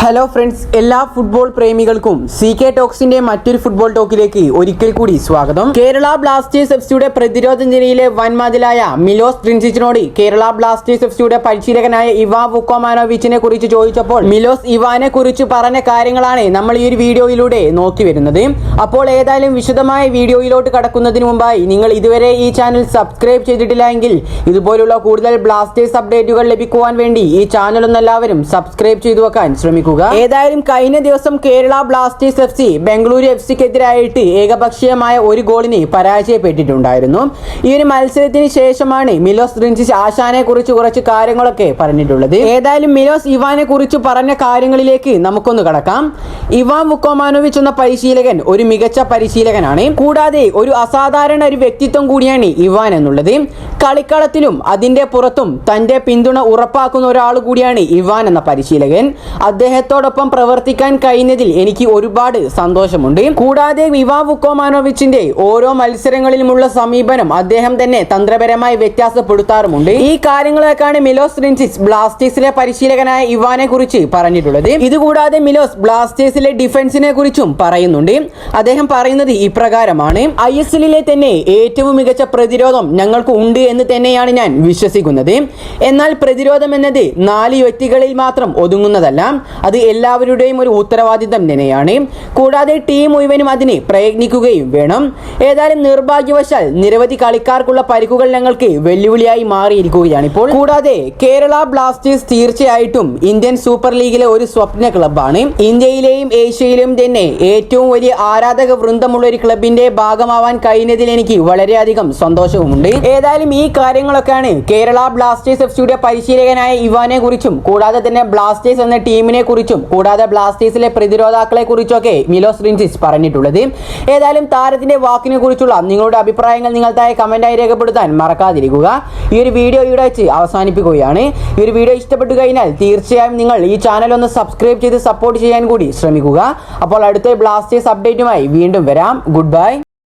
Hello friends, എല്ലാ football പ്രേമികൾക്കും CK ടോക്സിന്റെ മറ്റൊരു football ടോക്കിലേക്ക് ഒരിക്കൽ കൂടി സ്വാഗതം. കേരള ബ്ലാസ്റ്റേഴ്സ് എഫ്സിയുടെ പ്രതിരോധ നിരയിലെ വൻമതിലായ മിലോസ് ഡ്രിൻസിച്ചിനോട് കേരള ബ്ലാസ്റ്റേഴ്സ് എഫ്സിയുടെ പരിശീലകനായ ഇവാൻ വുക്കോമാനോവിച്ചിനെ കുറിച്ച് ചോദിച്ചപ്പോൾ മിലോസ് ഇവാനെ കുറിച്ച് പറഞ്ഞ കാര്യങ്ങളാണ് നമ്മൾ ഈ ഒരു വീഡിയോയിലൂടെ നോക്കി വരുന്നത്. അപ്പോൾ ഏതായാലും വിശദമായ വീഡിയോയിലോട്ട് കടക്കുന്നതിന് മുമ്പായി നിങ്ങൾ ഇതുവരെ ഈ ചാനൽ സബ്സ്ക്രൈബ് ചെയ്തിട്ടില്ല എങ്കിൽ ഇതുപോലുള്ള കൂടുതൽ ബ്ലാസ്റ്റേഴ്സ് അപ്ഡേറ്റുകൾ ലഭിക്കുവാൻ വേണ്ടി ഈ ചാനൽ ഒന്ന് എല്ലാവരും സബ്സ്ക്രൈബ് ചെയ്തു വെക്കാൻ ശ്രമിക്കുക. ഏതായാലും കഴിഞ്ഞ ദിവസം കേരള ബ്ലാസ്റ്റേഴ്സ് എഫ്സി ബംഗളൂരു എഫ്സിക്കെതിരായിട്ട് ഏകപക്ഷീയമായ ഒരു ഗോളിന് പരാജയപ്പെട്ടിട്ടുണ്ടായിരുന്നു. ഈ ഒരു മത്സരത്തിന് ശേഷമാണ് മിലോസ് ഡ്രിൻസിച്ച് ആശാനെ കുറിച്ച് കുറച്ച് കാര്യങ്ങളൊക്കെ പറഞ്ഞിട്ടുള്ളത്. ഏതായാലും മിലോസ് ഇവാനെ കുറിച്ച് പറഞ്ഞ കാര്യങ്ങളിലേക്ക് നമുക്കൊന്ന് കടക്കാം. ഇവാൻ വുക്കോമാനോവിച്ച് എന്ന പരിശീലകൻ ഒരു മികച്ച പരിശീലകനാണ്. കൂടാതെ ഒരു അസാധാരണ ഒരു വ്യക്തിത്വം കൂടിയാണ് ഇവാൻ എന്നുള്ളത്. കളിക്കളത്തിലും അതിന്റെ പുറത്തും തന്റെ പിന്തുണ ഉറപ്പാക്കുന്ന ഒരാൾ കൂടിയാണ് ഇവാൻ എന്ന പരിശീലകൻ. അദ്ദേഹത്തോടൊപ്പം പ്രവർത്തിക്കാൻ കഴിഞ്ഞതിൽ എനിക്ക് ഒരുപാട് സന്തോഷമുണ്ട്. കൂടാതെ ഇവാൻ വുക്കോമാനോവിച്ചിന്റെ ഓരോ മത്സരങ്ങളിലുമുള്ള സമീപനം അദ്ദേഹം തന്നെ തന്ത്രപരമായി വ്യത്യാസപ്പെടുത്താറുമുണ്ട്. ഈ കാര്യങ്ങളൊക്കെയാണ് മിലോസ് ഡ്രിൻസിച്ച് ബ്ലാസ്റ്റേഴ്സിലെ പരിശീലകനായ ഇവാനെ കുറിച്ച് പറഞ്ഞിട്ടുള്ളത്. ഇതുകൂടാതെ മിലോസ് ബ്ലാസ്റ്റേഴ്സിലെ ഡിഫൻസിനെ കുറിച്ചും പറയുന്നുണ്ട്. അദ്ദേഹം പറയുന്നത് ഇപ്രകാരമാണ്: ISLിലെ തന്നെ ഏറ്റവും മികച്ച പ്രതിരോധം ഞങ്ങൾക്ക് ഉണ്ട് എന്ന് തന്നെയാണ് ഞാൻ വിശ്വസിക്കുന്നത്. എന്നാൽ പ്രതിരോധം എന്നത് 4 വ്യക്തികളിൽ മാത്രം ഒതുങ്ങുന്നതല്ല, അത് എല്ലാവരുടെയും ഒരു ഉത്തരവാദിത്തം തന്നെയാണ്. കൂടാതെ ടീം മുഴുവനും അതിന് പ്രയത്നിക്കുകയും വേണം. ഏതായാലും നിർഭാഗ്യവശാൽ നിരവധി കളിക്കാർക്കുള്ള പരിക്കുകൾ ഞങ്ങൾക്ക് വെല്ലുവിളിയായി മാറിയിരിക്കുകയാണ് ഇപ്പോൾ. കൂടാതെ കേരള ബ്ലാസ്റ്റേഴ്സ് തീർച്ചയായിട്ടും ഇന്ത്യൻ സൂപ്പർ ലീഗിലെ ഒരു സ്വപ്ന ക്ലബ്ബാണ്. ഇന്ത്യയിലെയും ഏഷ്യയിലെയും തന്നെ ഏറ്റവും വലിയ ആരാധക വൃന്ദമുള്ള ഒരു ക്ലബിന്റെ ഭാഗമാവാൻ കഴിഞ്ഞതിൽ എനിക്ക് വളരെയധികം സന്തോഷവുമുണ്ട്. ഏതായാലും ഈ കാര്യങ്ങളൊക്കെയാണ് കേരള ബ്ലാസ്റ്റേഴ്സ് എഫ്സിയുടെ പരിശീലകനായ ഇവാനെ കുറിച്ചും കൂടാതെ തന്നെ ബ്ലാസ്റ്റേഴ്സ് എന്ന ടീമിനെ കുറിച്ചും കൂടാതെ ബ്ലാസ്റ്റേഴ്സിലെ പ്രതിരോധാക്കളെ കുറിച്ചൊക്കെ മിലോസ് ഡ്രിൻസിച്ച് പറഞ്ഞിട്ടുള്ളത്. ഏതായാലും താരത്തിന്റെ വാക്കിനെ കുറിച്ചുള്ള നിങ്ങളുടെ അഭിപ്രായങ്ങൾ നിങ്ങൾ താഴെ കമന്റായി രേഖപ്പെടുത്താൻ മറക്കാതിരിക്കുക. ഈ ഒരു വീഡിയോ ഇവിടെ വെച്ച് അവസാനിപ്പിക്കുകയാണ്. ഈ ഒരു വീഡിയോ ഇഷ്ടപ്പെട്ടു കഴിഞ്ഞാൽ തീർച്ചയായും നിങ്ങൾ ഈ ചാനൽ ഒന്ന് സബ്സ്ക്രൈബ് ചെയ്ത് സപ്പോർട്ട് ചെയ്യാൻ കൂടി ശ്രമിക്കുക. അപ്പോൾ അടുത്ത ബ്ലാസ്റ്റേഴ്സ് അപ്ഡേറ്റുമായി വീണ്ടും വരാം. Good bye.